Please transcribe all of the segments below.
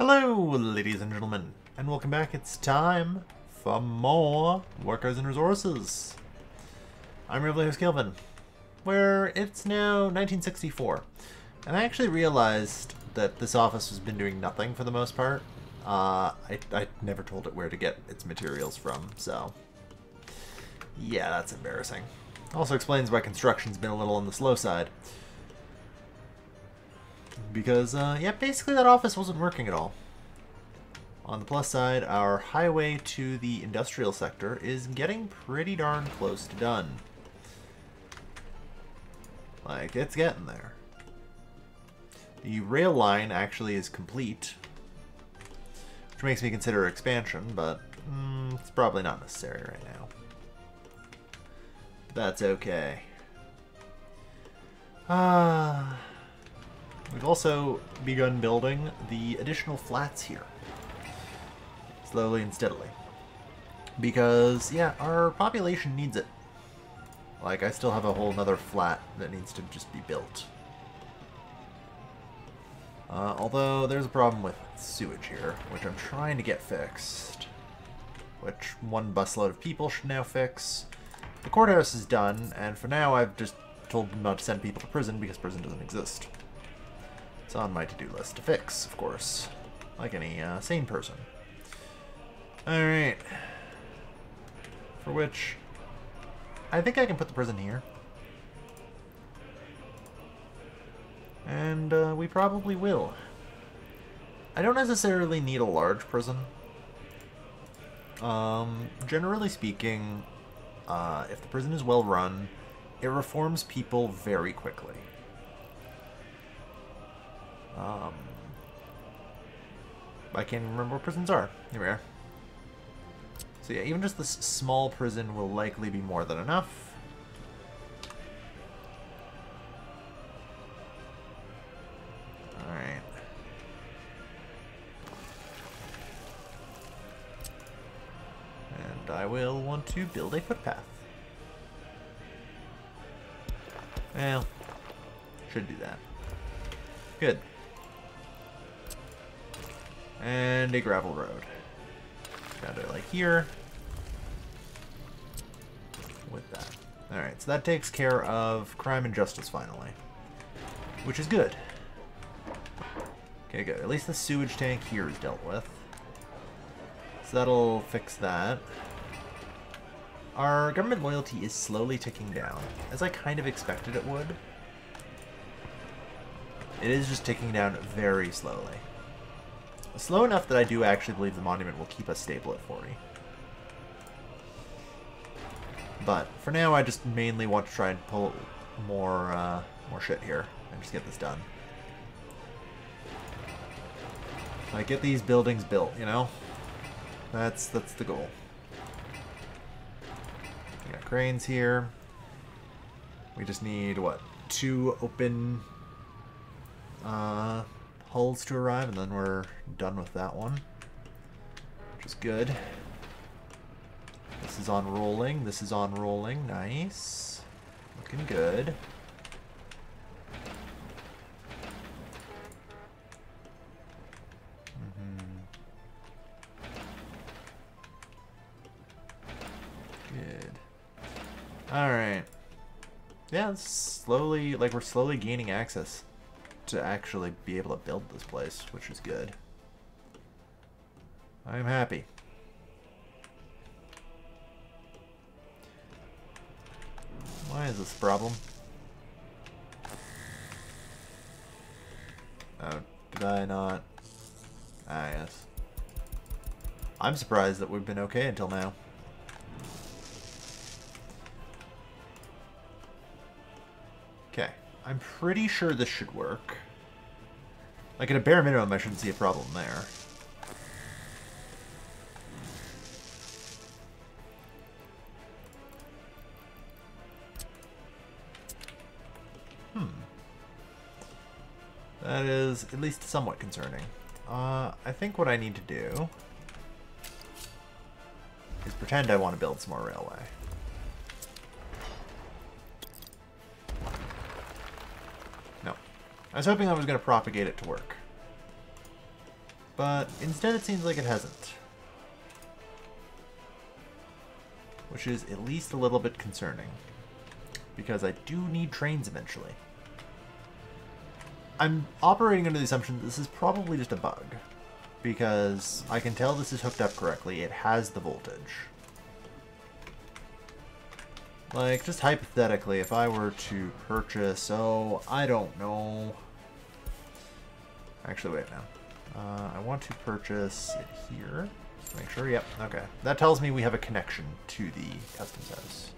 Hello, ladies and gentlemen, and welcome back. It's time for more Workers and Resources. I'm your host, Kelvin, where it's now 1964, and I actually realized that this office has been doing nothing for the most part. I never told it where to get its materials from, so yeah, that's embarrassing. Also explains why construction's been a little on the slow side. Because, yeah, basically that office wasn't working at all. On the plus side, our highway to the industrial sector is getting pretty darn close to done. Like, it's getting there. The rail line actually is complete, which makes me consider expansion, but it's probably not necessary right now. That's okay. We've also begun building the additional flats here. Slowly and steadily. Because, yeah, our population needs it. Like, I still have a whole nother flat that needs to just be built. Although, there's a problem with sewage here, which I'm trying to get fixed. Which one busload of people should now fix. The courthouse is done, and for now I've just told them not to send people to prison because prison doesn't exist. It's on my to-do list to fix, of course, like any sane person. Alright. For which, I think I can put the prison here. And we probably will. I don't necessarily need a large prison. Generally speaking, if the prison is well run, it reforms people very quickly. I can't even remember what prisons are. Here we are. So yeah, even just this small prison will likely be more than enough. Alright. And I will want to build a footpath. Well, should do that. Good. And a gravel road. Got it like here. With that. Alright, so that takes care of crime and justice finally. Which is good. Okay, good. At least the sewage tank here is dealt with. So that'll fix that. Our government loyalty is slowly ticking down, as I kind of expected it would. It is just ticking down very slowly. Slow enough that I do actually believe the monument will keep us stable at 40. But for now, I just mainly want to try and pull more shit here and just get this done. Like, get these buildings built, you know? That's the goal. We got cranes here. We just need, what, 2 open hulls to arrive, and then we're done with that one, which is good. This is on rolling. This is on rolling. Nice. Looking good. Good. Alright. Yeah, it's slowly, like, we're slowly gaining access to actually be able to build this place, which is good. I'm happy. Why is this a problem? Oh, did I not? Ah, yes. I'm surprised that we've been okay until now. Okay. I'm pretty sure this should work. Like, at a bare minimum, I shouldn't see a problem there. That is at least somewhat concerning. I think what I need to do is pretend I want to build some more railway. I was hoping I was going to propagate it to work. But instead it seems like it hasn't. Which is at least a little bit concerning. Because I do need trains eventually. I'm operating under the assumption that this is probably just a bug. Because I can tell this is hooked up correctly. It has the voltage. Like, just hypothetically, if I were to purchase... Oh, I don't know. Actually, wait now. I want to purchase it here. Make sure, yep, okay. That tells me we have a connection to the customs house.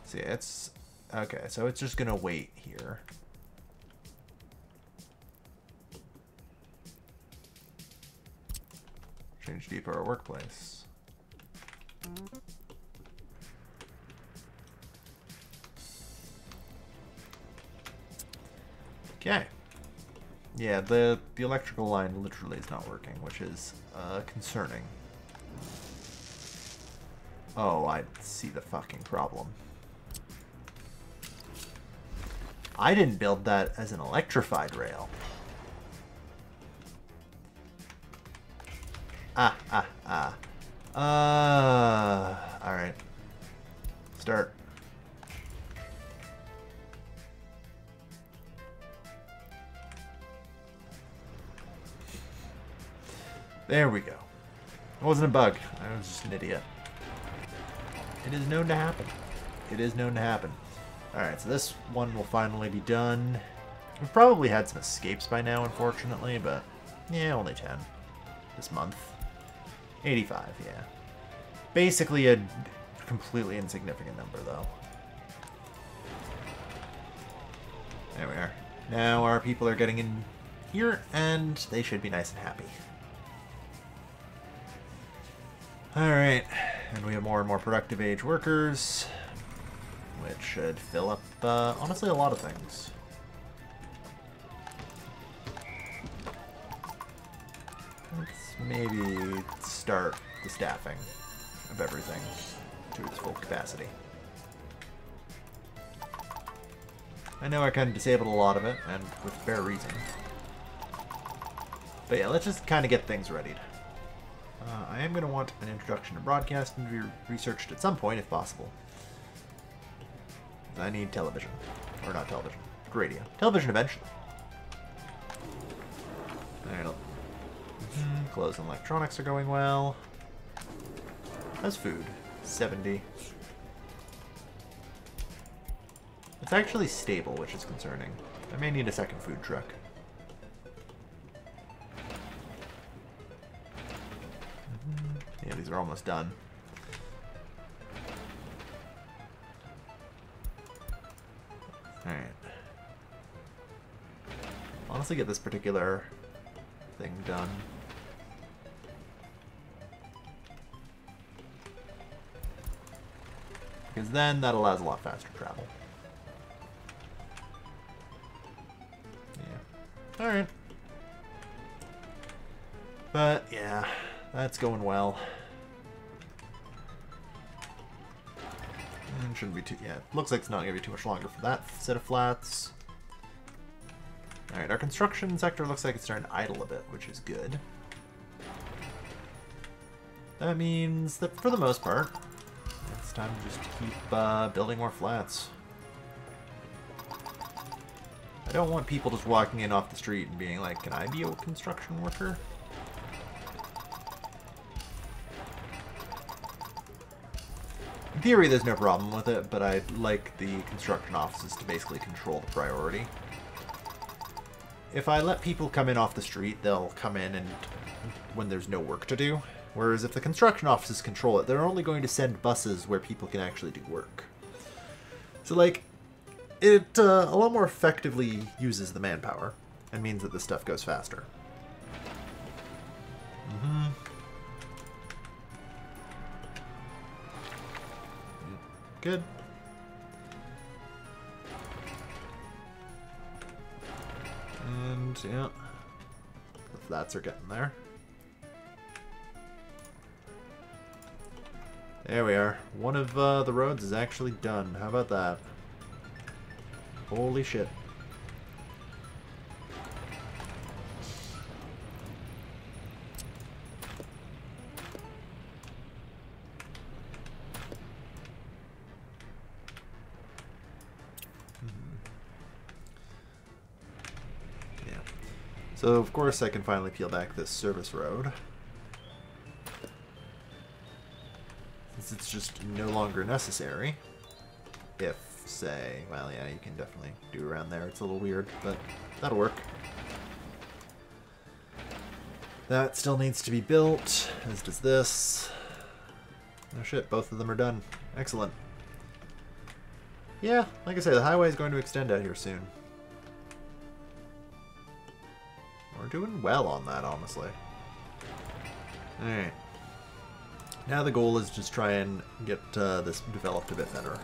See, it's... Okay, so it's just gonna wait here. Change depot or workplace. Okay. Yeah, the electrical line literally is not working, which is concerning. Oh, I see the fucking problem. I didn't build that as an electrified rail. Alright. Start. There we go. It wasn't a bug. I was just an idiot. It is known to happen. It is known to happen. Alright, so this one will finally be done. We've probably had some escapes by now, unfortunately, but yeah, only 10 this month. 85, yeah. Basically a completely insignificant number, though. There we are. Now our people are getting in here, and they should be nice and happy. Alright, and we have more and more productive age workers, which should fill up, honestly, a lot of things. Let's maybe start the staffing of everything to its full capacity. I know I kind of disabled a lot of it, and with fair reason. But yeah, let's just kind of get things readied. I am going to want an introduction to broadcasting to be researched at some point, if possible. I need television. Or not television. Radio. Television eventually. Alright. Clothes and electronics are going well. How's food? 70. It's actually stable, which is concerning. I may need a second food truck. Yeah, these are almost done. Alright. Honestly, get this particular thing done. Because then that allows a lot faster travel. Yeah. Alright. But, yeah, that's going well. Shouldn't be too... Yeah, looks like it's not going to be too much longer for that set of flats. Alright, our construction sector looks like it's starting to idle a bit, which is good. That means that for the most part, it's time to just keep building more flats. I don't want people just walking in off the street and being like, can I be a construction worker? In theory, there's no problem with it, but I'd like the construction offices to basically control the priority. If I let people come in off the street, they'll come in and when there's no work to do. Whereas if the construction offices control it, they're only going to send buses where people can actually do work. So, like, it a lot more effectively uses the manpower and means that this stuff goes faster. Good. And, yeah, the flats are getting there. There we are. One of the roads is actually done. How about that? Holy shit. So, of course, I can finally peel back this service road. Since it's just no longer necessary. If, say, well, yeah, you can definitely do around there. It's a little weird, but that'll work. That still needs to be built, as does this. Oh shit, both of them are done. Excellent. Yeah, like I say, the highway is going to extend out here soon. We're doing well on that, honestly. Alright. Now the goal is just try and get this developed a bit better.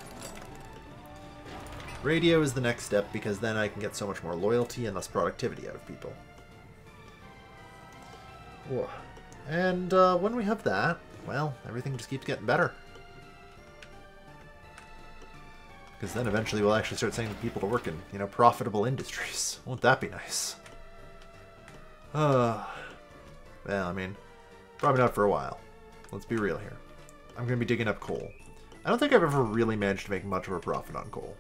Radio is the next step because then I can get so much more loyalty and less productivity out of people. Whoa. And when we have that, well, everything just keeps getting better. Because then eventually we'll actually start sending people to work in, you know, profitable industries. Won't that be nice? Well, I mean, probably not for a while. Let's be real here. I'm going to be digging up coal. I don't think I've ever really managed to make much of a profit on coal.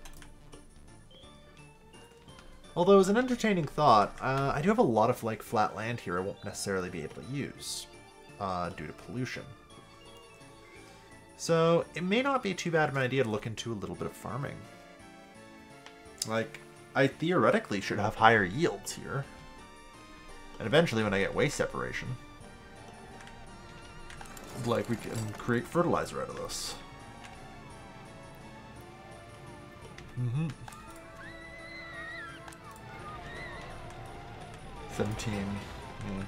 Although, as an entertaining thought, I do have a lot of, like, flat land here I won't necessarily be able to use due to pollution. So, it may not be too bad of an idea to look into a little bit of farming. Like, I theoretically should have higher yields here. And eventually, when I get waste separation, like, we can create fertilizer out of this. 17. Yeah.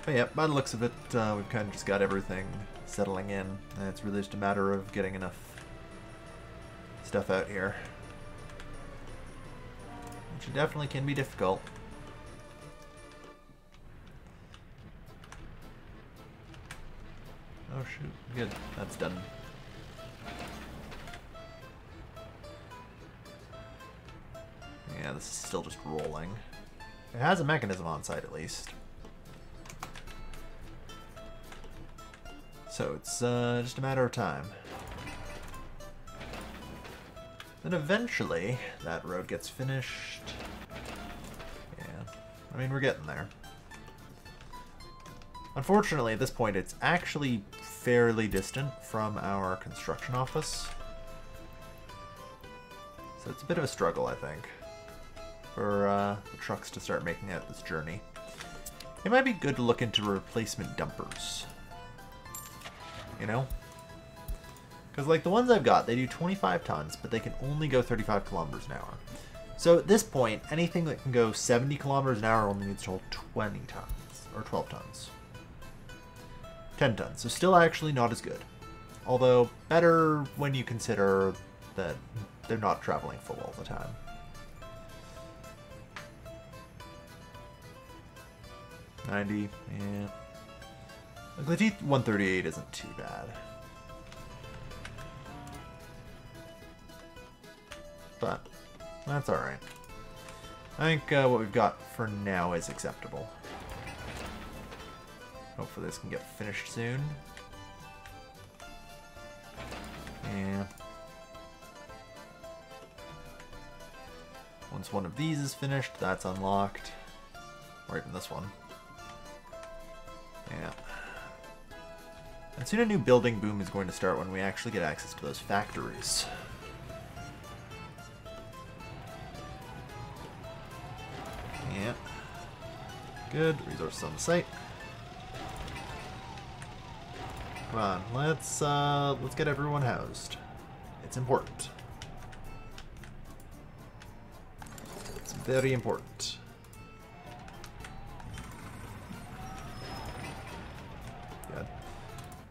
But yeah, by the looks of it, we've kind of just got everything settling in. And it's really just a matter of getting enough stuff out here. Which definitely can be difficult. Oh shoot, good, that's done. Yeah, this is still just rolling. It has a mechanism on site at least. So it's just a matter of time. Then eventually, that road gets finished. Yeah, I mean, we're getting there. Unfortunately, at this point, it's actually fairly distant from our construction office. So it's a bit of a struggle, I think, for the trucks to start making out this journey. It might be good to look into replacement dumpers. You know? Because, like, the ones I've got, they do 25 tons, but they can only go 35 kilometers an hour. So at this point, anything that can go 70 kilometers an hour only needs to hold 20 tons, or 12 tons. 10 tons, so still actually not as good. Although, better when you consider that they're not traveling full all the time. $90, yeah. The T-138 isn't too bad. But that's alright. I think what we've got for now is acceptable. Hopefully this can get finished soon. Yeah. Once one of these is finished, that's unlocked. Or even this one. Yeah. And soon a new building boom is going to start when we actually get access to those factories. Yeah. Good. Resources on the site. Come on, let's get everyone housed. It's important. It's very important. Good.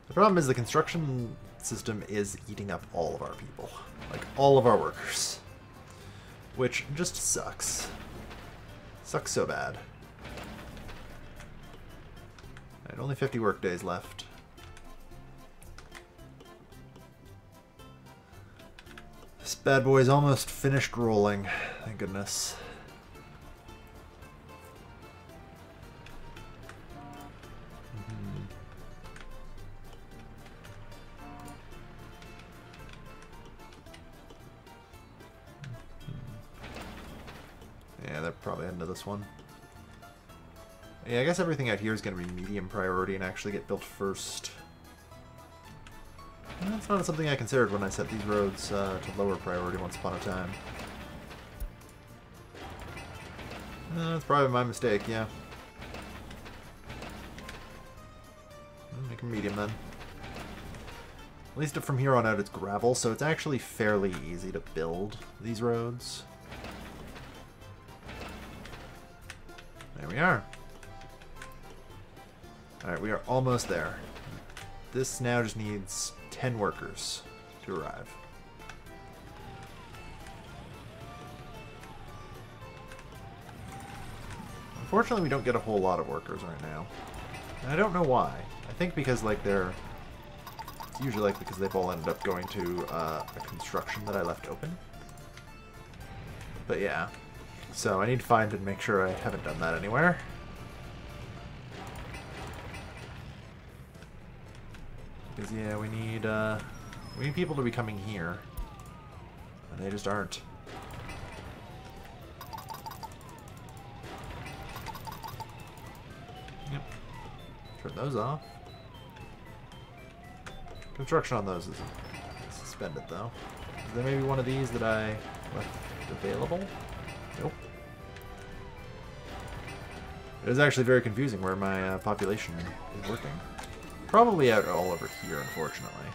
The problem is the construction system is eating up all of our people. Like, all of our workers. Which just sucks. Sucks so bad. Alright, only 50 work days left. This bad boy's almost finished rolling. Thank goodness. Yeah, they're probably into this one. Yeah, I guess everything out here is going to be medium priority and actually get built first. And that's not something I considered when I set these roads to lower priority once upon a time. That's probably my mistake, yeah. Make them medium then. At least from here on out it's gravel, so it's actually fairly easy to build these roads. There we are. Alright, we are almost there. This now just needs 10 workers to arrive. Unfortunately, we don't get a whole lot of workers right now. And I don't know why. I think because, like, they're... It's usually, like, because they've all ended up going to a construction that I left open. But yeah. So I need to find and make sure I haven't done that anywhere. Because, yeah, we need people to be coming here. And they just aren't. Yep. Turn those off. Construction on those is suspended, though. Is there maybe one of these that I left available? Nope. It is actually very confusing where my population is working. Probably out all over here, unfortunately.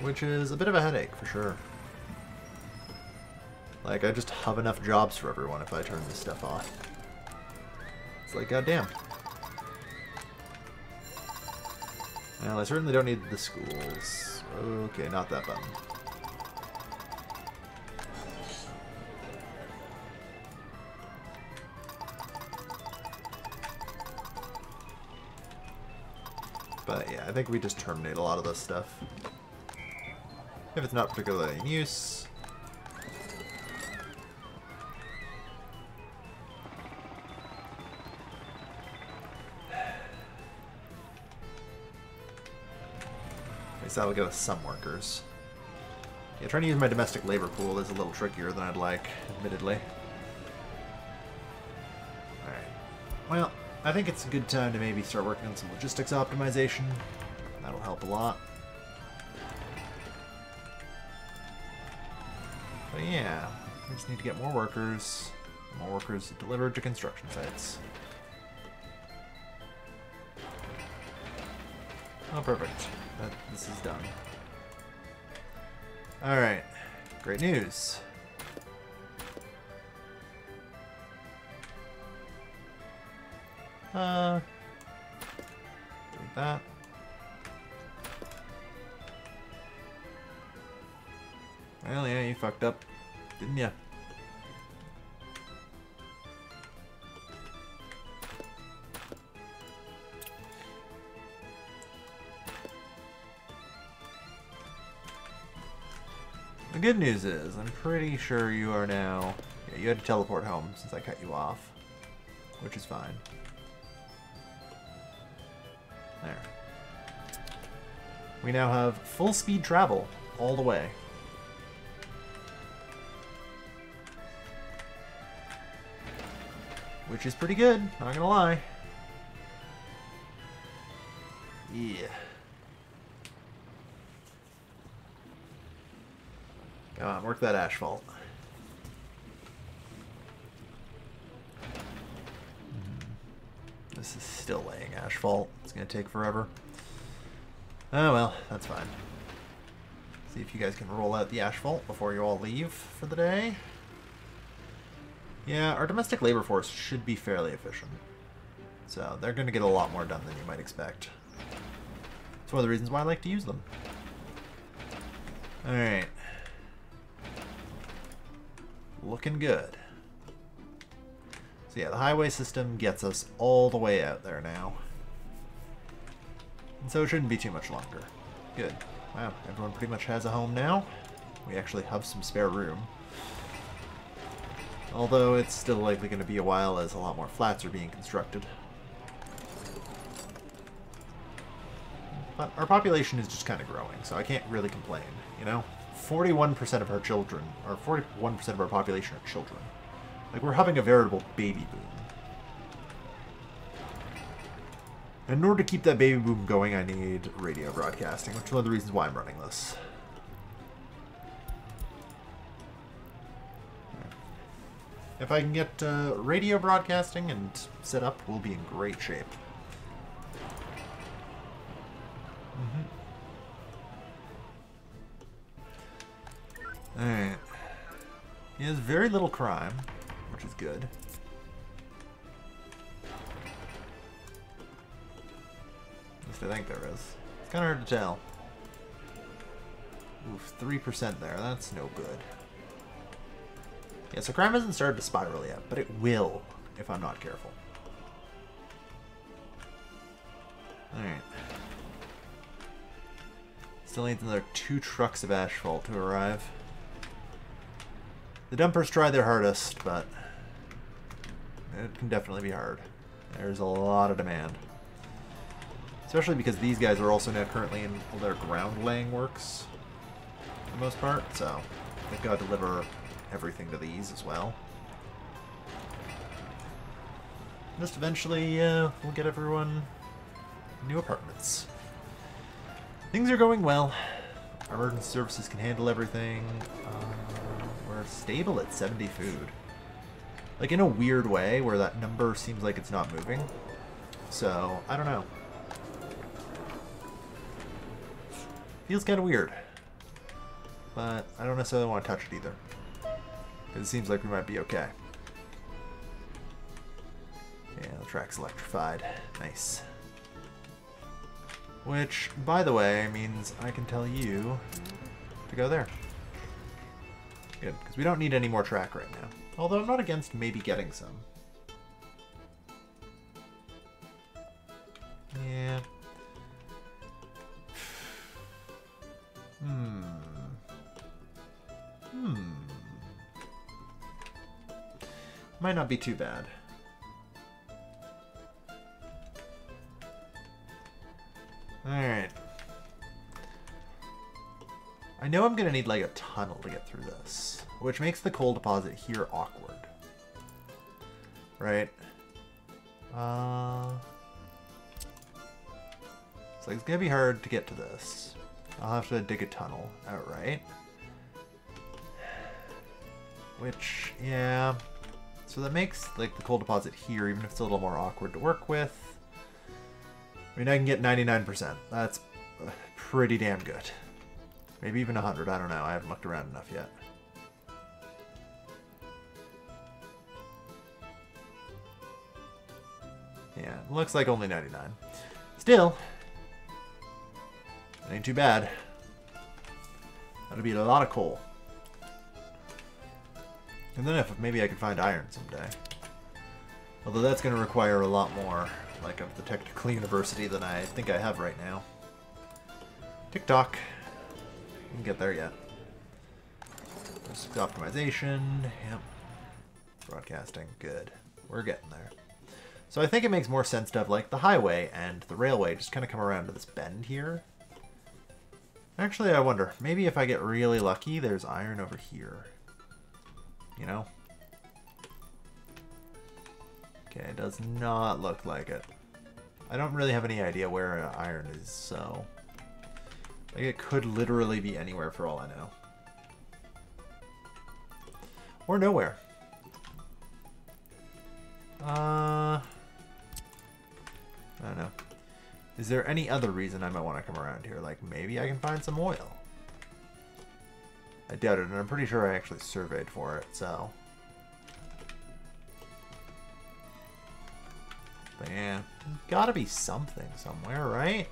Which is a bit of a headache, for sure. Like, I just have enough jobs for everyone if I turn this stuff off. It's like, goddamn. Well, I certainly don't need the schools. Okay, not that button. But yeah, I think we just terminate a lot of this stuff. If it's not particularly in use. At least that'll get us some workers. Yeah, trying to use my domestic labor pool is a little trickier than I'd like, admittedly. Alright. Well, I think it's a good time to maybe start working on some logistics optimization. That'll help a lot. But yeah, we just need to get more workers delivered to construction sites. Oh, perfect. This is done. Alright, great news. Like that. Well, yeah, you fucked up, didn't ya? The good news is, I'm pretty sure you are now... Yeah, you had to teleport home since I cut you off, which is fine. There. We now have full speed travel all the way. Which is pretty good, not gonna lie. Yeah. Come on, work that asphalt. This is still laying asphalt. It's gonna take forever. Oh well, that's fine. See if you guys can roll out the asphalt before you all leave for the day. Yeah, our domestic labor force should be fairly efficient. So they're gonna get a lot more done than you might expect. It's one of the reasons why I like to use them. Alright. Looking good. So yeah, the highway system gets us all the way out there now. And so it shouldn't be too much longer. Good. Wow, everyone pretty much has a home now. We actually have some spare room. Although it's still likely going to be a while as a lot more flats are being constructed. But our population is just kind of growing, so I can't really complain, you know? 41% of our children, or 41% of our population are children. Like, we're having a veritable baby boom. And in order to keep that baby boom going, I need radio broadcasting, which is one of the reasons why I'm running this. If I can get radio broadcasting and set up, we'll be in great shape. Alright. He has very little crime, which is good. At least I think there is. It's kind of hard to tell. Oof, 3% there. That's no good. Yeah, so crime hasn't started to spiral yet, but it will if I'm not careful. Alright. Still needs another 2 trucks of asphalt to arrive. The dumpers try their hardest, but it can definitely be hard. There's a lot of demand. Especially because these guys are also now currently in all their ground laying works, for the most part, so they've got to deliver everything to these as well. Just eventually, we'll get everyone new apartments. Things are going well. Our emergency services can handle everything. We're stable at 70 food. Like, in a weird way, where that number seems like it's not moving. So, I don't know. Feels kind of weird. But I don't necessarily want to touch it either. Because it seems like we might be okay. Yeah, the track's electrified. Nice. Which, by the way, means I can tell you to go there. Good, because we don't need any more track right now. Although I'm not against maybe getting some. Yeah. Might not be too bad. Alright. I know I'm gonna need like a tunnel to get through this, which makes the coal deposit here awkward. Right? So it's gonna be hard to get to this. I'll have to dig a tunnel outright. Which, yeah. So that makes like the coal deposit here, even if it's a little more awkward to work with. I mean, I can get 99%. That's pretty damn good. Maybe even 100. I don't know. I haven't looked around enough yet. Yeah, looks like only 99. Still, it ain't too bad. That'll be a lot of coal. And then if maybe I can find iron someday. Although that's going to require a lot more, like, of the technical university than I think I have right now. TikTok. We can get there yet. Just optimization. Yep. Broadcasting. Good. We're getting there. So I think it makes more sense to have, like, the highway and the railway just kind of come around to this bend here. Actually, I wonder. Maybe if I get really lucky, there's iron over here. You know? Okay, it does not look like it. I don't really have any idea where iron is, so... like, it could literally be anywhere for all I know. Or nowhere. I don't know. Is there any other reason I might want to come around here? Like, maybe I can find some oil. I doubt it, and I'm pretty sure I actually surveyed for it, so... but yeah, gotta be something somewhere, right?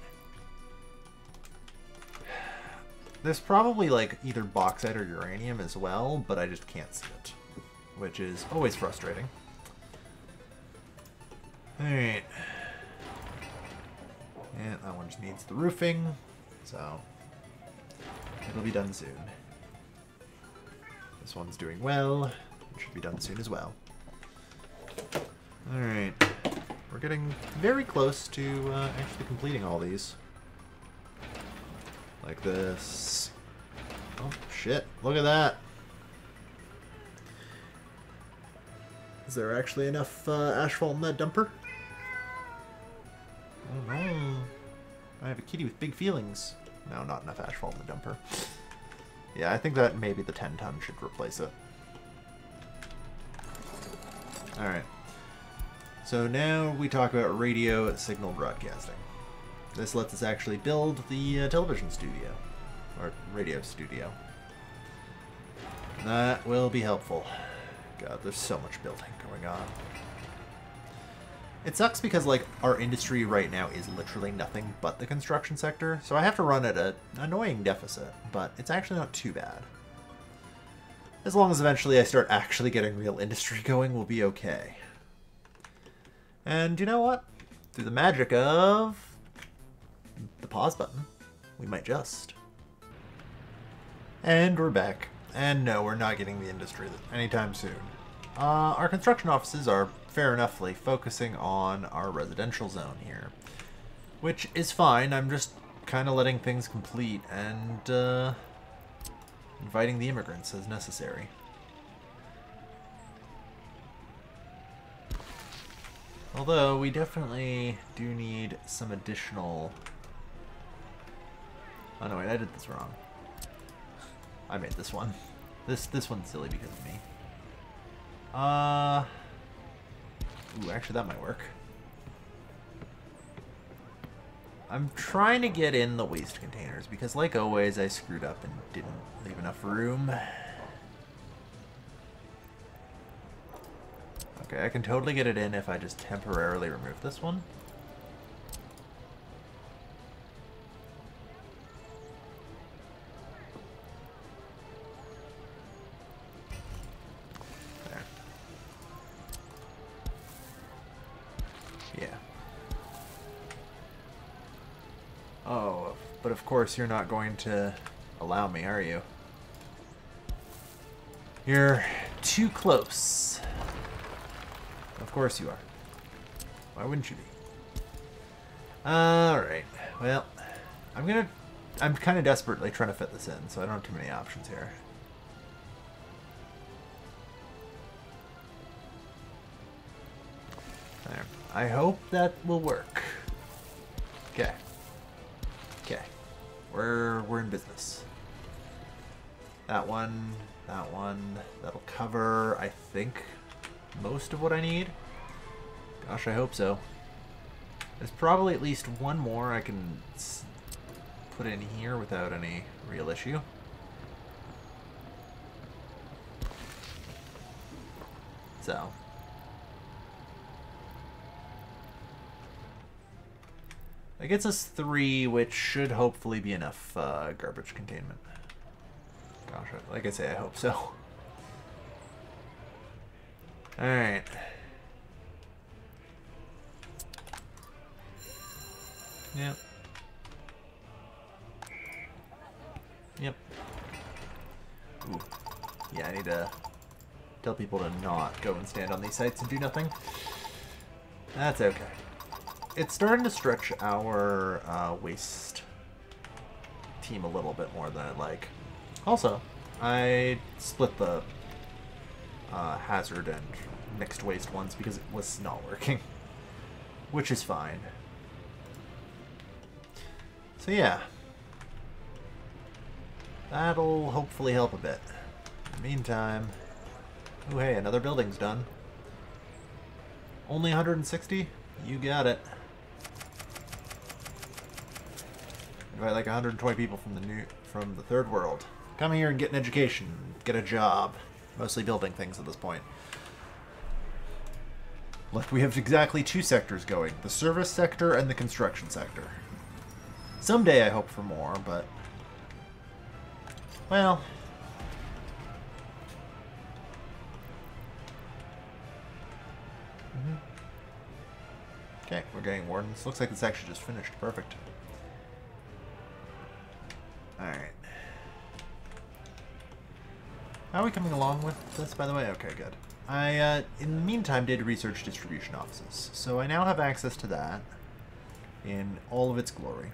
There's probably, like, either bauxite or uranium as well, but I just can't see it. Which is always frustrating. Alright. And that one just needs the roofing, so... It'll be done soon. This one's doing well. It should be done soon as well. Alright. We're getting very close to actually completing all these. Like this. Oh, shit. Look at that. Is there actually enough asphalt in that dumper? Oh no. I have a kitty with big feelings. No, not enough asphalt in the dumper. Yeah, I think that maybe the 10-ton should replace it. Alright. So now we talk about radio signal broadcasting. This lets us actually build the television studio. Or radio studio. That will be helpful. God, there's so much building going on. It sucks because, like, our industry right now is literally nothing but the construction sector, so I have to run at an annoying deficit, but it's actually not too bad. As long as eventually I start actually getting real industry going, we'll be okay. And you know what? Through the magic of the pause button, we might just. And we're back. And no, we're not getting the industry anytime soon. Our construction offices are fair enoughly focusing on our residential zone here, which is fine. I'm just kind of letting things complete and inviting the immigrants as necessary. Although we definitely do need some additional... Oh no, wait, I did this wrong. I made this one. This one's silly because of me. Ooh, actually that might work. I'm trying to get in the waste containers because, like always, I screwed up and didn't leave enough room. Okay, I can totally get it in if I just temporarily remove this one. There. Yeah. Oh, but of course you're not going to allow me, are you? You're too close. Of course you are. Why wouldn't you be? Alright. Well, I'm kind of desperately trying to fit this in, so I don't have too many options here. There. I hope that will work. Okay. Okay. We're in business. That one, that'll cover, I think, most of what I need. Gosh, I hope so. There's probably at least one more I can put in here without any real issue. So. That gets us 3, which should hopefully be enough garbage containment. Gosh, like I say, I hope so. Alright. Yep. Yep. Ooh. Yeah, I need to tell people to not go and stand on these sites and do nothing. That's okay. It's starting to stretch our waste team a little bit more than I'd like. Also, I split the hazard and mixed waste ones because it was not working, which is fine. So yeah, that'll hopefully help a bit. In the meantime, oh hey, another building's done. Only 160? You got it. Invite like 120 people from the third world. Come here and get an education, get a job. Mostly building things at this point. Look, we have exactly 2 sectors going. The service sector and the construction sector. Someday I hope for more, but... well... Okay, we're getting wardens. Looks like it's actually just finished. Perfect. Alright. How are we coming along with this, by the way? Okay, good. I, in the meantime, did research distribution offices, so I now have access to that in all of its glory.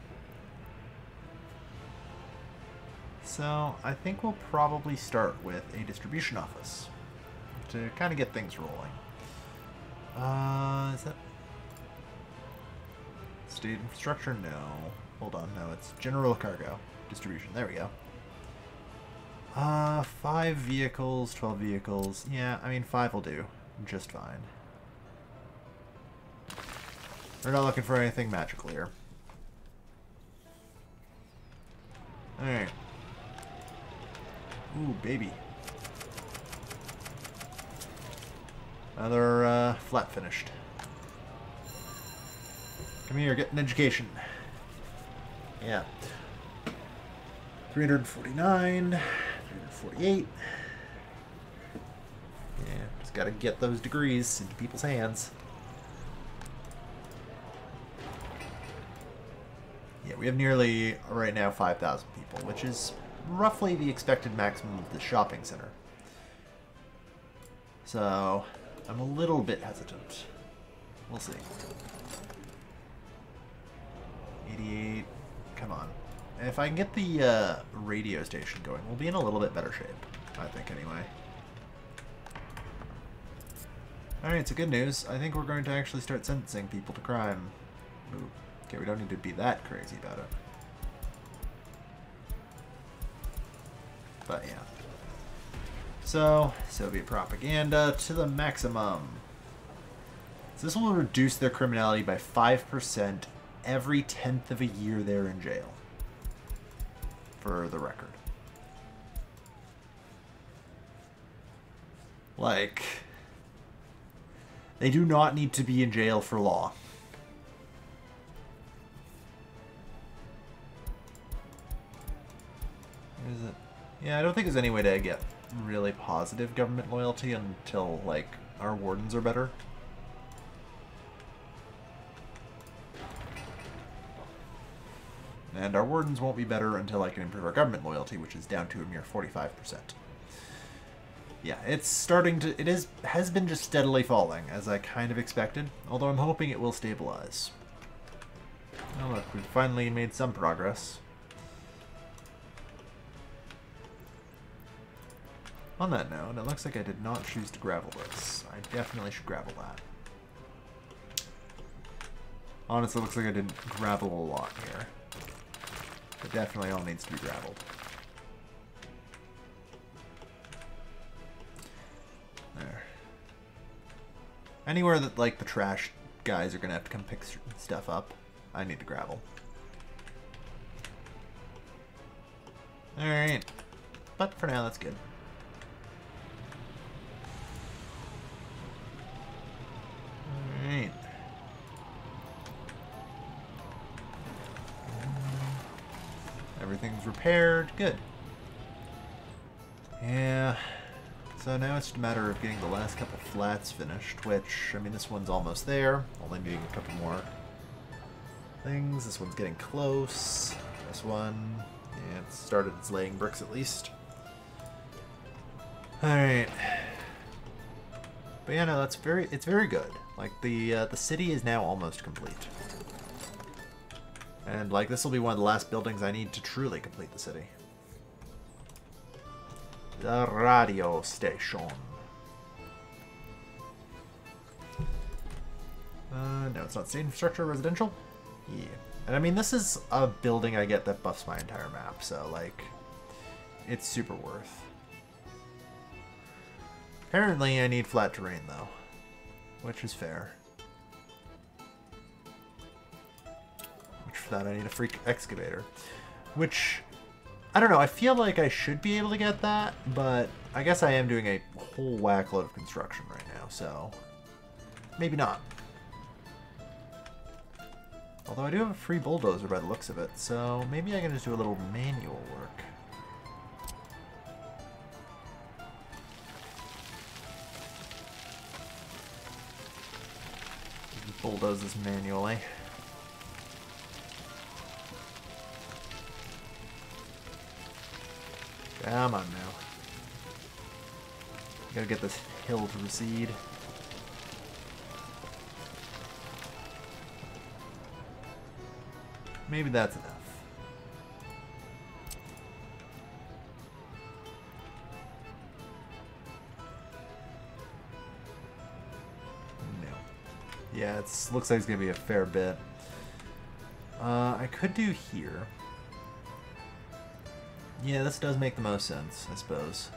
So I think we'll probably start with a distribution office to kind of get things rolling. Is that state infrastructure? No. Hold on, no, it's general cargo distribution. There we go. 5 vehicles, 12 vehicles. Yeah, I mean 5 will do just fine. We're not looking for anything magical here. Alright. Ooh, baby. Another flat finished. Come here, get an education. Yeah. 349, 348. Yeah, just gotta get those degrees into people's hands. Yeah, we have nearly, right now, 5,000 people, which is roughly the expected maximum of the shopping center. So, I'm a little bit hesitant. We'll see. 88. Come on. If I can get the radio station going, we'll be in a little bit better shape. I think, anyway. Alright, so good news. I think we're going to actually start sentencing people to crime. Ooh. Okay, we don't need to be that crazy about it. But, yeah. So, Soviet propaganda to the maximum. So this will reduce their criminality by 5% every 10th of a year they're in jail. For the record. Like, they do not need to be in jail for law. Is it? Yeah, I don't think there's any way to get really positive government loyalty until, like, our wardens are better. And our wardens won't be better until I can improve our government loyalty, which is down to a mere 45%. Yeah, it's starting to... has been just steadily falling, as I kind of expected, although I'm hoping it will stabilize. Oh look, we've finally made some progress. On that note, it looks like I did not choose to gravel this. I definitely should gravel that. Honestly, it looks like I didn't gravel a lot here. It definitely all needs to be graveled. There. Anywhere that, like, the trash guys are going to have to come pick stuff up, I need to gravel. Alright. But for now, that's good. Alright. Everything's repaired. Good. Yeah. So now it's just a matter of getting the last couple flats finished, which, I mean, this one's almost there. Only needing a couple more things. This one's getting close. This one, yeah, it started its laying bricks at least. Alright. But yeah, no, it's very good. Like, the city is now almost complete. And, like, this will be one of the last buildings I need to truly complete the city. The radio station. No, it's not state infrastructure, residential? Yeah. And I mean, this is a building I get that buffs my entire map, so, like, it's super worth. Apparently, I need flat terrain, though. Which is fair. Which, for that, I need a freak excavator. Which... I don't know, I feel like I should be able to get that, but I guess I am doing a whole whack load of construction right now, so maybe not. Although I do have a free bulldozer by the looks of it, so maybe I can just do a little manual work. Bulldoze this manually. Come on now. Gotta get this hill to recede. Maybe that's enough. No. Yeah, looks like it's gonna be a fair bit. I could do here. Yeah, this does make the most sense, I suppose.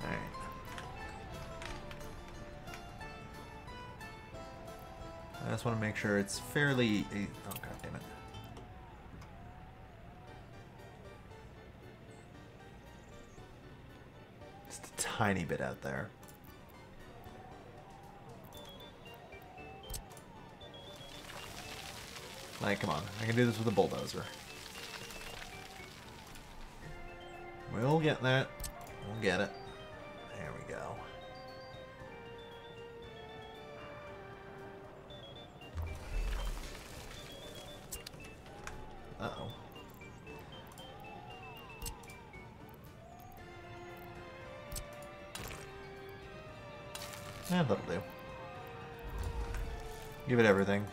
Alright. I just want to make sure it's fairly... Oh, god damn it. Just a tiny bit out there. Like, come on. I can do this with a bulldozer. We'll get that. We'll get it. There we go. Uh-oh. Yeah, that'll do. Give it everything.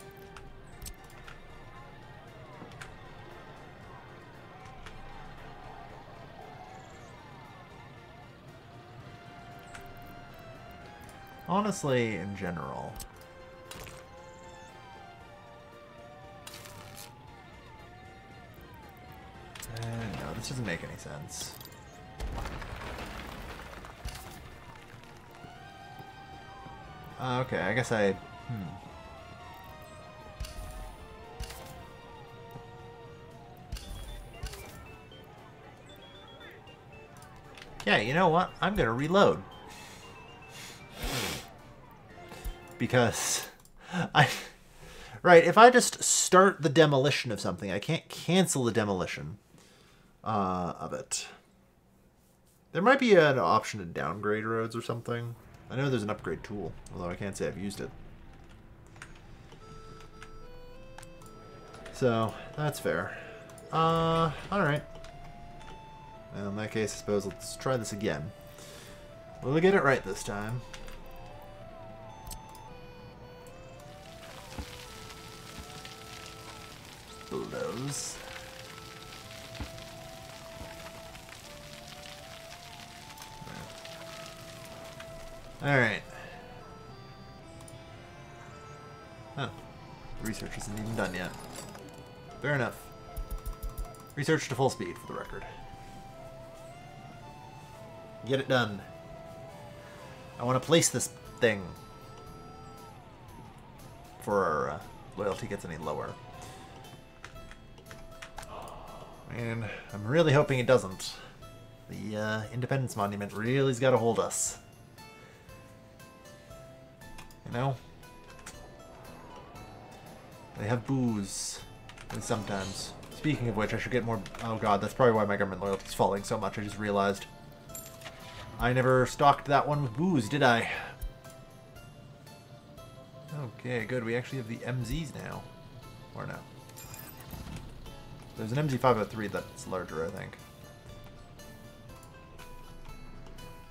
Honestly, in general. No, this doesn't make any sense. Okay, I guess I... Yeah, you know what? I'm gonna reload. Because right, if I just start the demolition of something, I can't cancel the demolition of it. There might be an option to downgrade roads or something. I know there's an upgrade tool, although I can't say I've used it. So, that's fair. Alright. Well, in that case, I suppose let's try this again. We'll get it right this time. Bulldoze. Alright. Huh. The research isn't even done yet. Fair enough. Research to full speed, for the record. Get it done. I want to place this thing before our loyalty gets any lower. And I'm really hoping it doesn't. The Independence Monument really's got to hold us. You know? They have booze. And sometimes. Speaking of which, I should get more... Oh god, that's probably why my government loyalty's falling so much, I just realized. I never stocked that one with booze, did I? Okay, good. We actually have the MZs now. Or no. There's an MZ503 that's larger, I think.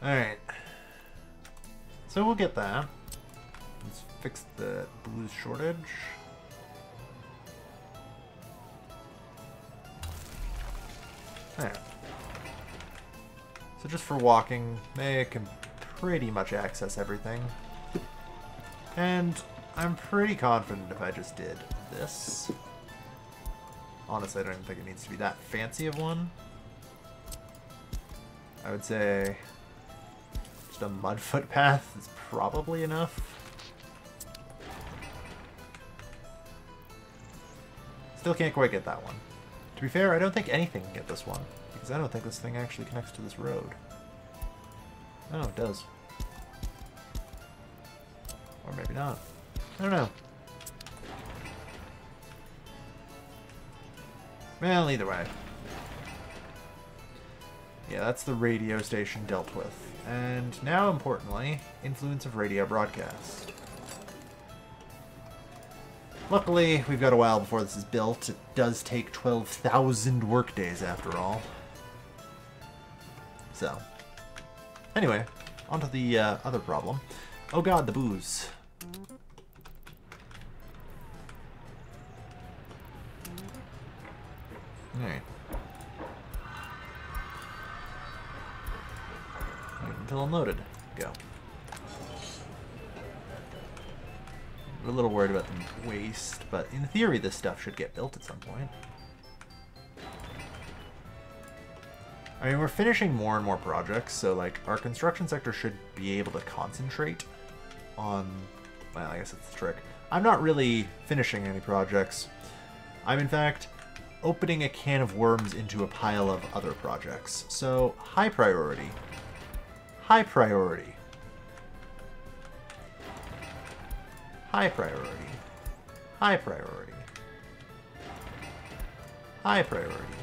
Alright. So we'll get that. Let's fix the booze shortage. Alright. So just for walking, they can pretty much access everything. And I'm pretty confident if I just did this. Honestly, I don't even think it needs to be that fancy of one. I would say just a mud footpath is probably enough. Still can't quite get that one. To be fair, I don't think anything can get this one, because I don't think this thing actually connects to this road. Oh, it does. Or maybe not. I don't know. Well, either way. Yeah, that's the radio station dealt with. And now, importantly, influence of radio broadcast. Luckily, we've got a while before this is built. It does take 12,000 workdays after all. So, anyway, on to the other problem. Oh god, the booze. Alright. Wait until unloaded. Go. I'm a little worried about the waste, but in theory this stuff should get built at some point. I mean, we're finishing more and more projects, so like our construction sector should be able to concentrate on, well, I guess that's the trick. I'm not really finishing any projects. I'm in fact opening a can of worms into a pile of other projects. So high priority. High priority. High priority. High priority. High priority.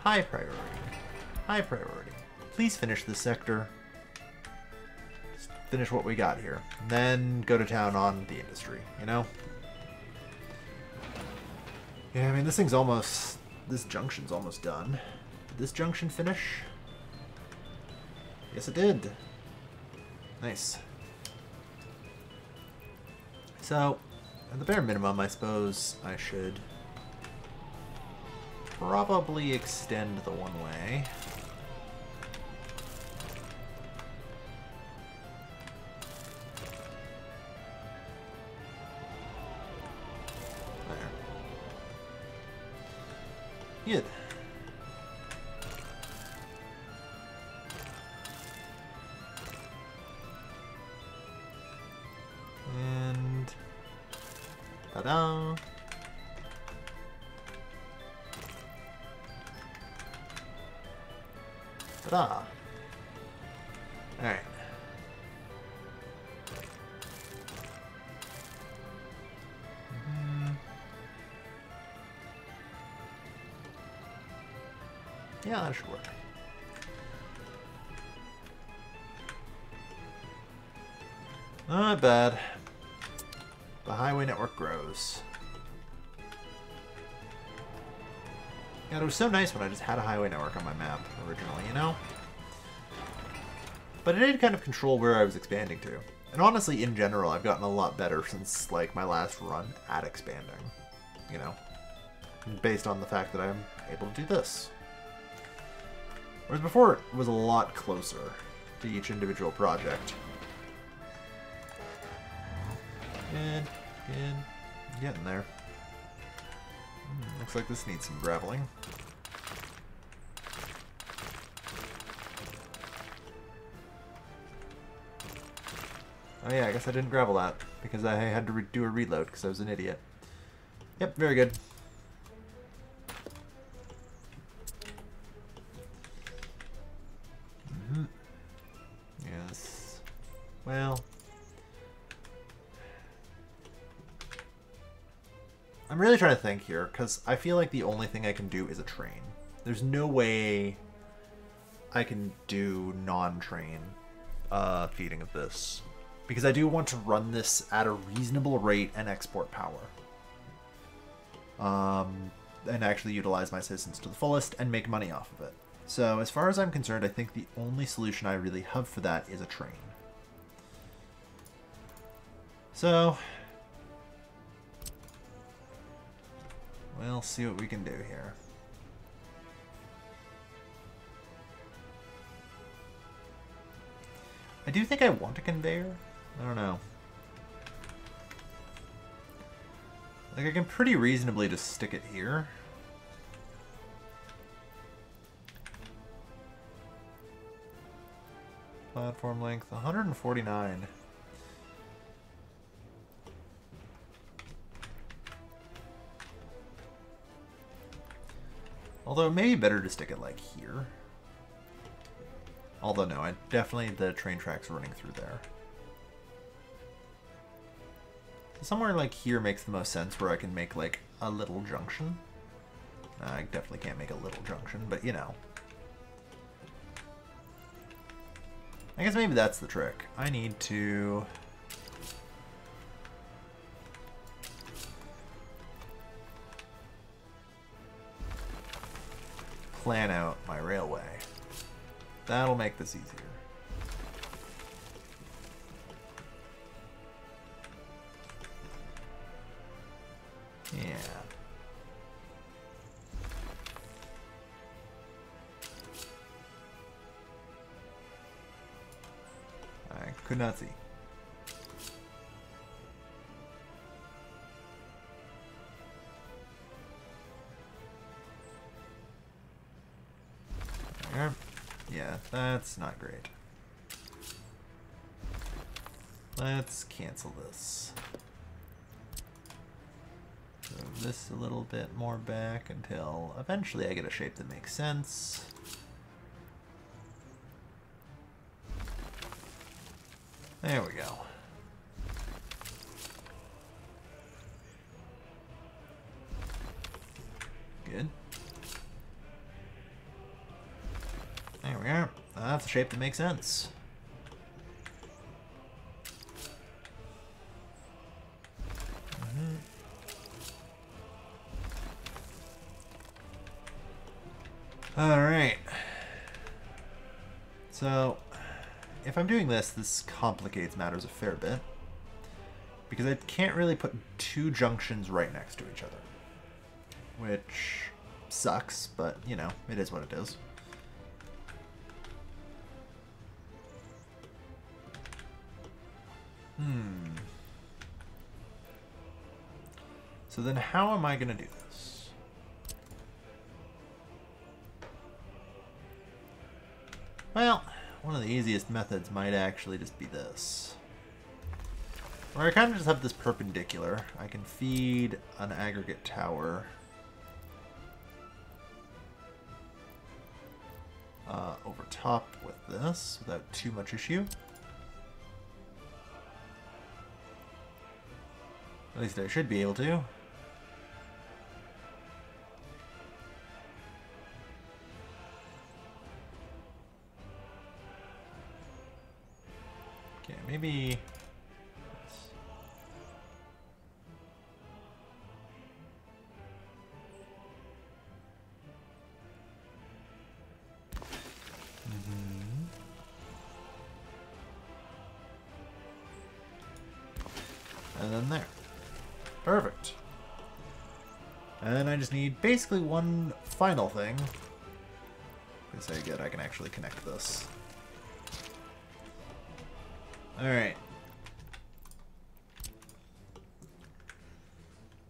High priority. High priority. Please finish this sector. Just finish what we got here. And then go to town on the industry, you know? Yeah, I mean, this thing's almost... This junction's almost done. Did this junction finish? Yes, it did. Nice. So, at the bare minimum, I suppose I should probably extend the one-way. Good. And ta-da! Ta-da! Alright. Yeah, that should work. Not bad. The highway network grows. God, it was so nice when I just had a highway network on my map originally, you know? But it did kind of control where I was expanding to. And honestly, in general, I've gotten a lot better since, like, my last run at expanding. You know? Based on the fact that I'm able to do this. Whereas before, it was a lot closer to each individual project. Good, good. Getting there. Looks like this needs some graveling. Oh yeah, I guess I didn't gravel that, because I had to do a reload, because I was an idiot. Yep, very good. Yes. Well... I'm really trying to think here, because I feel like the only thing I can do is a train. There's no way I can do non-train feeding of this. Because I do want to run this at a reasonable rate and export power. And actually utilize my citizens to the fullest and make money off of it. So as far as I'm concerned, I think the only solution I really have for that is a train. So... we'll see what we can do here. I do think I want a conveyor. I don't know. Like, I can pretty reasonably just stick it here. Platform length, 149. Although it may be better to stick it like here. Although no, the train tracks running through there. Somewhere like here makes the most sense, where I can make like a little junction. I definitely can't make a little junction, but you know. I guess maybe that's the trick. I need to... plan out my railway. That'll make this easier. Yeah. I could not see. There. Yeah, that's not great. Let's cancel this. Move this a little bit more back until eventually I get a shape that makes sense. There we go. Good. There we are. That's a shape that makes sense. Alright. So, if I'm doing this, this complicates matters a fair bit. Because I can't really put two junctions right next to each other. Which sucks, but, you know, it is what it is. So then how am I going to do this? Well, one of the easiest methods might actually just be this. Where I kind of just have this perpendicular. I can feed an aggregate tower over top with this without too much issue. At least I should be able to. Okay, maybe... And then there. Perfect. And then I just need basically one final thing. To say good, I can actually connect this. Alright.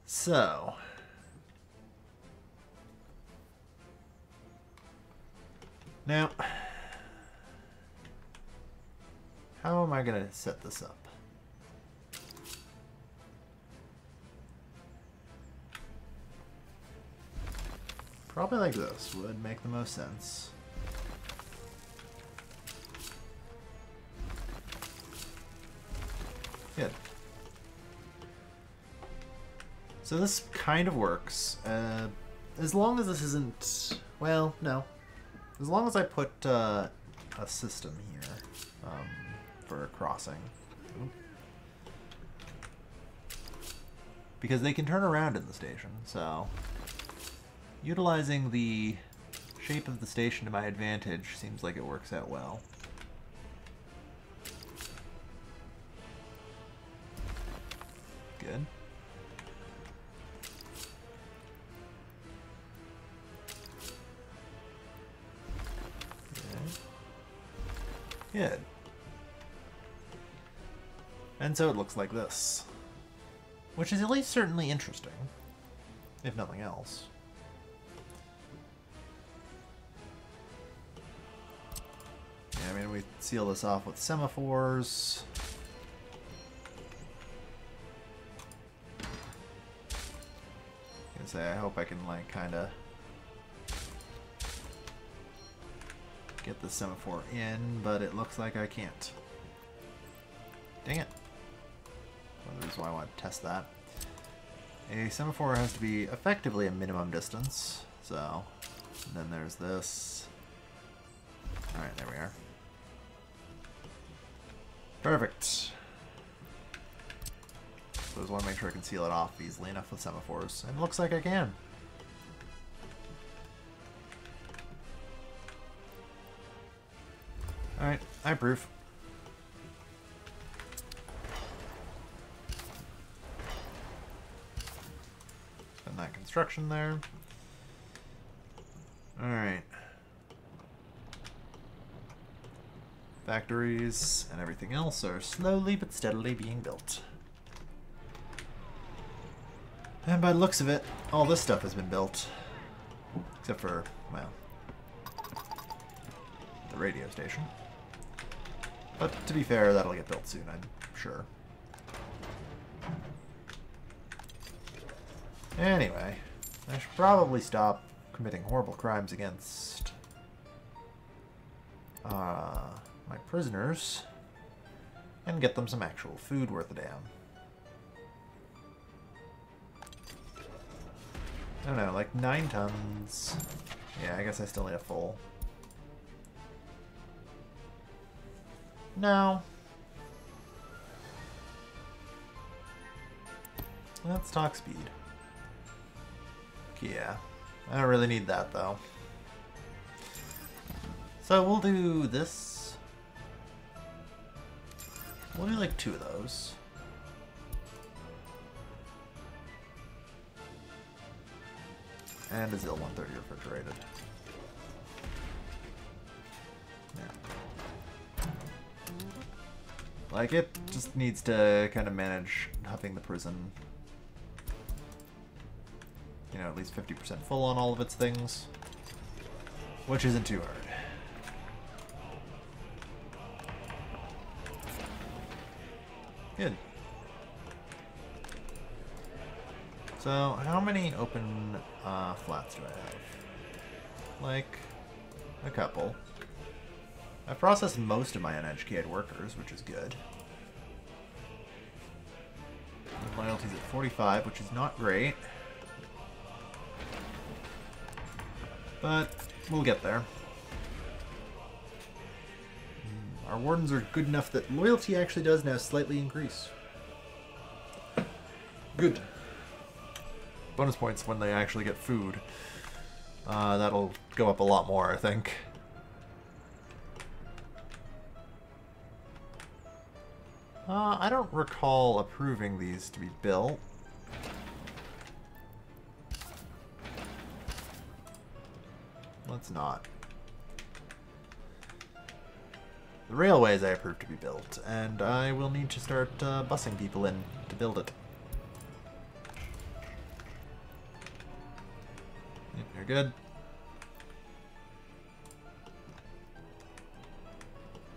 So. Now, how am I going to set this up? Probably like this would make the most sense. Good. So this kind of works. As long as this isn't... Well, no. As long as I put a system here for crossing. Because they can turn around in the station, so... Utilizing the shape of the station to my advantage seems like it works out well. Good. Good. And so it looks like this. Which is at least certainly interesting. If nothing else. Yeah, I mean, we seal this off with semaphores. I hope I can, like, kind of get the semaphore in, but it looks like I can't. Dang it. Well, the reason why I want to test that. A semaphore has to be effectively a minimum distance, so... And then there's this. Alright, there we are. Perfect. So I just want to make sure I can seal it off easily enough with semaphores. And it looks like I can. I approve. And that construction there. Alright. Factories and everything else are slowly but steadily being built. And by the looks of it, all this stuff has been built. Except for, well, the radio station. But to be fair, that'll get built soon, I'm sure. Anyway, I should probably stop committing horrible crimes against my prisoners and get them some actual food worth a damn. I don't know, like 9 tons. Yeah, I guess I still need a full. No. Let's talk speed. Yeah, I don't really need that though. So we'll do this. We'll do like 2 of those. And a ZIL 130 refrigerated. Yeah. Like, it just needs to kind of manage having the prison, you know, at least 50% full on all of its things, which isn't too hard. Good. So, how many open flats do I have? Like, a couple. I've processed most of my uneducated workers, which is good. Loyalty's at 45, which is not great. But we'll get there. Our wardens are good enough that loyalty actually does now slightly increase. Good. Bonus points when they actually get food. That'll go up a lot more, I think. I don't recall approving these to be built. Let's not. The railways I approve to be built, and I will need to start busing people in to build it. Yep, you're good.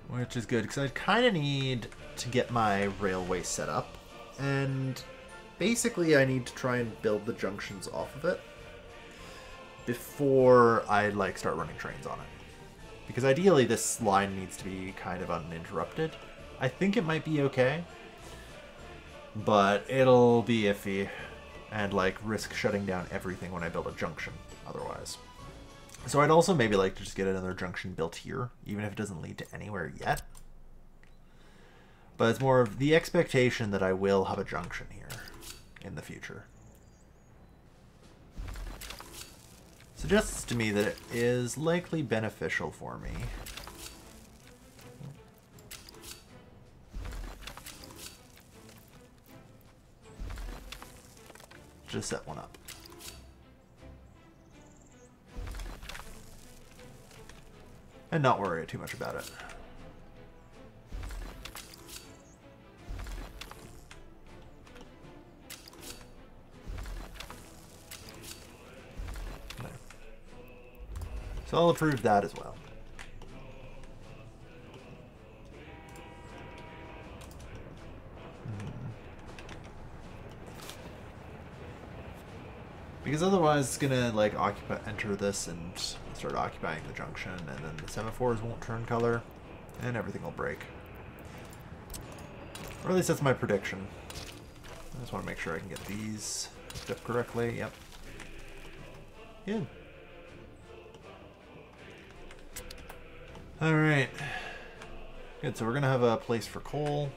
Which is good, because I kind of need to get my railway set up, and basically I need to try and build the junctions off of it before I like start running trains on it. Because ideally this line needs to be kind of uninterrupted. I think it might be okay, but it'll be iffy and like risk shutting down everything when I build a junction otherwise. So I'd also maybe like to just get another junction built here, even if it doesn't lead to anywhere yet. But it's more of the expectation that I will have a junction here in the future. Suggests to me that it is likely beneficial for me. Just set one up. And not worry too much about it. There. So I'll approve that as well. Because otherwise it's gonna like enter this and start occupying the junction, and then the semaphores won't turn color, and everything will break. Or at least that's my prediction. I just want to make sure I can get these hooked up correctly. Yep. Good. Alright. Good, so we're gonna have a place for coal.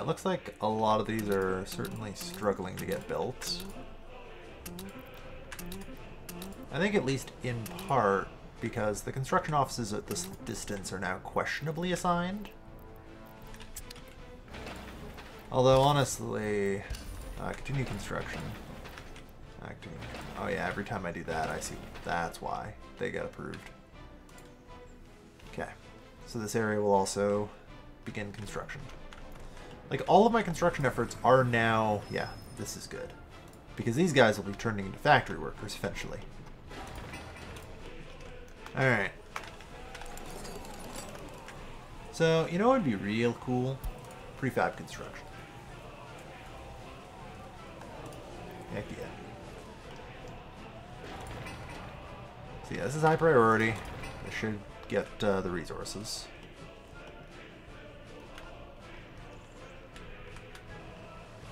it looks like a lot of these are certainly struggling to get built. I think at least in part because the construction offices at this distance are now questionably assigned. Although, honestly, continue construction. Oh yeah, every time I do that, I see that's why they get approved. Okay, so this area will also begin construction. Like, all of my construction efforts are now... Yeah, this is good. Because these guys will be turning into factory workers eventually. Alright. So, you know what would be real cool? Prefab construction. Heck yeah. So yeah, this is high priority. I should get the resources.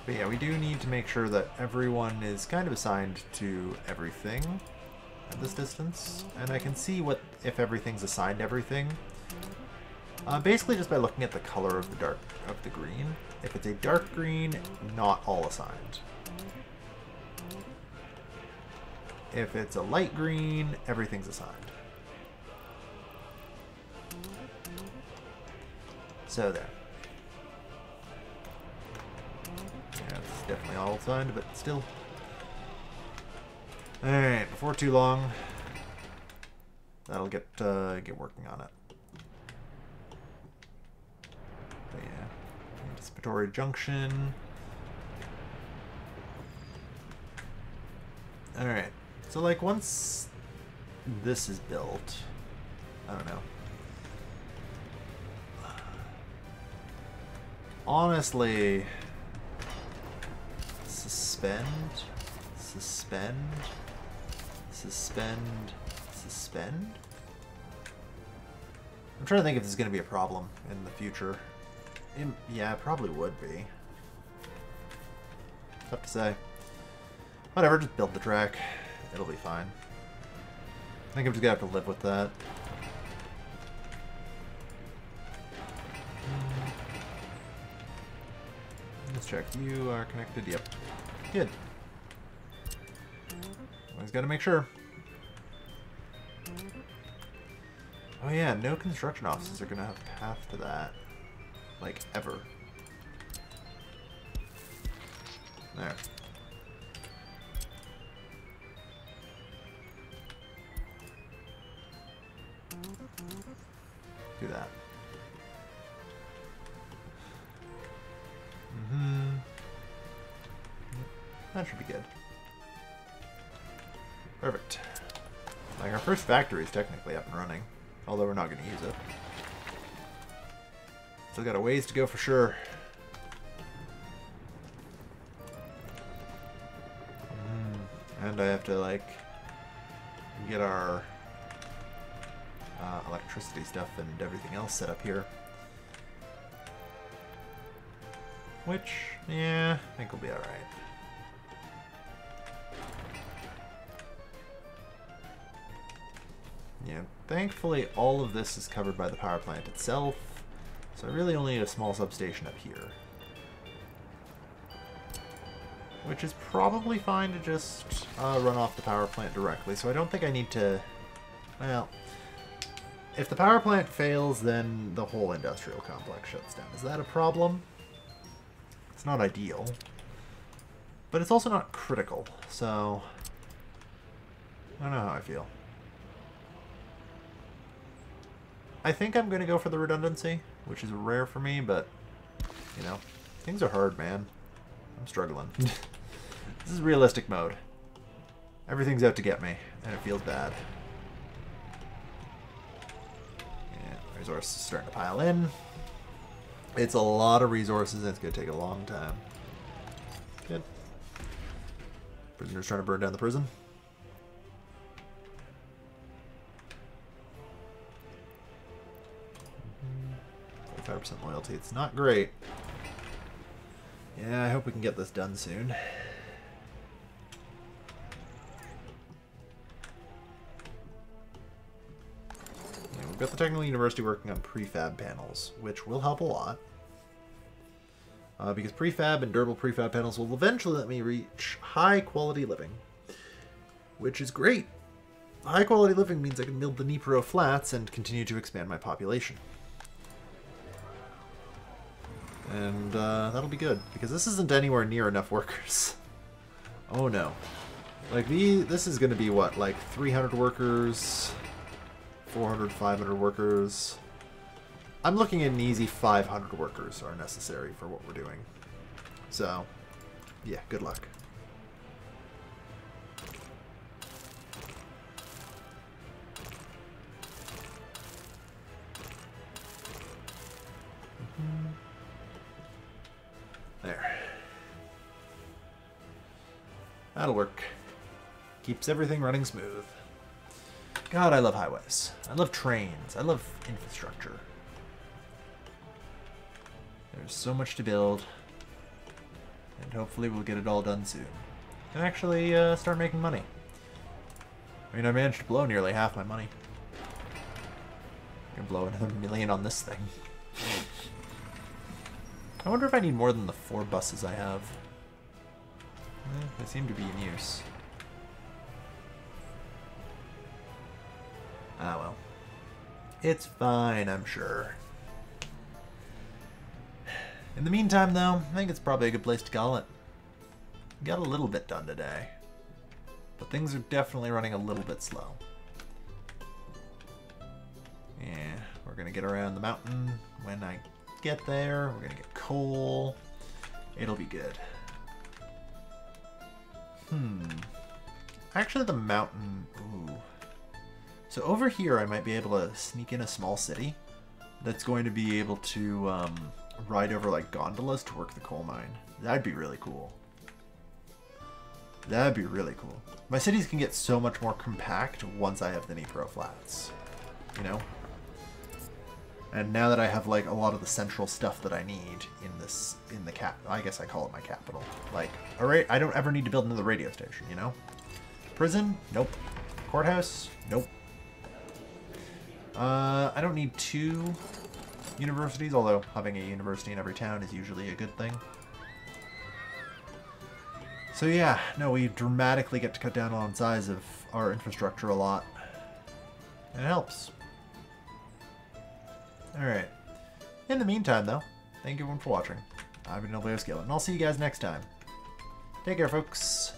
But yeah, we do need to make sure that everyone is kind of assigned to everything at this distance. And I can see what if everything's assigned to everything. Basically just by looking at the color of the green. If it's a dark green, not all assigned. If it's a light green, everything's assigned. So there. Yeah, it's definitely all assigned, but still. Alright, before too long, that'll get working on it. But yeah, anticipatory junction. Alright. So, like, once this is built, I don't know. Honestly, suspend. I'm trying to think if this is going to be a problem in the future. Yeah, it probably would be. Tough to say. Whatever, just build the track. It'll be fine. I think I'm just gonna have to live with that. Let's check. You are connected. Yep. Good. Always gotta make sure. Oh yeah, no construction offices are gonna have a path to that. Like, ever. There. Do that. That should be good. Perfect. Like, our first factory is technically up and running, although we're not going to use it. Still got a ways to go for sure. And I have to, like, get our electricity stuff and everything else set up here. Which, yeah, I think we'll be alright. Yeah, thankfully all of this is covered by the power plant itself, so I really only need a small substation up here. Which is probably fine to just run off the power plant directly, so I don't think I need to... Well, if the power plant fails, then the whole industrial complex shuts down. Is that a problem? It's not ideal. But it's also not critical, so... I don't know how I feel. I think I'm going to go for the redundancy, which is rare for me, but, you know, things are hard, man. I'm struggling. This is realistic mode. Everything's out to get me, and it feels bad. Yeah, resources starting to pile in. It's a lot of resources, and it's going to take a long time. Good. Prisoners trying to burn down the prison. 5% loyalty. It's not great. Yeah, I hope we can get this done soon. Yeah, we've got the Technical University working on prefab panels, which will help a lot. Because prefab and durable prefab panels will eventually let me reach high quality living, which is great. High quality living means I can build the Dnipro flats and continue to expand my population. And that'll be good, because this isn't anywhere near enough workers. Oh no. Like, this is going to be what, like 300 workers, 400, 500 workers. I'm looking at an easy 500 workers are necessary for what we're doing. So, yeah, good luck. There. That'll work. Keeps everything running smooth. God, I love highways. I love trains. I love infrastructure. There's so much to build. And hopefully we'll get it all done soon. And actually start making money. I mean, I managed to blow nearly half my money. I'm gonna blow another $1 million on this thing. I wonder if I need more than the 4 buses I have. They seem to be in use. Ah well. It's fine, I'm sure. In the meantime, though, I think it's probably a good place to call it. Got a little bit done today. But things are definitely running a little bit slow. Yeah, we're gonna get around the mountain when I get there. We're gonna get coal. It'll be good. Actually, the mountain... Ooh. So over here, I might be able to sneak in a small city that's going to be able to ride over like gondolas to work the coal mine. That'd be really cool. That'd be really cool. My cities can get so much more compact once I have the Dnipro flats. You know? And now that I have like a lot of the central stuff that I need in the I guess I call it my capital. Like, I don't ever need to build another radio station, you know? Prison? Nope. Courthouse? Nope. I don't need 2 universities, although having a university in every town is usually a good thing. So yeah, no, we dramatically get to cut down on size of our infrastructure a lot. And it helps. Alright. In the meantime, though, thank you everyone for watching. I've been Biome, and I'll see you guys next time. Take care, folks.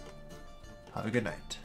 Have a good night.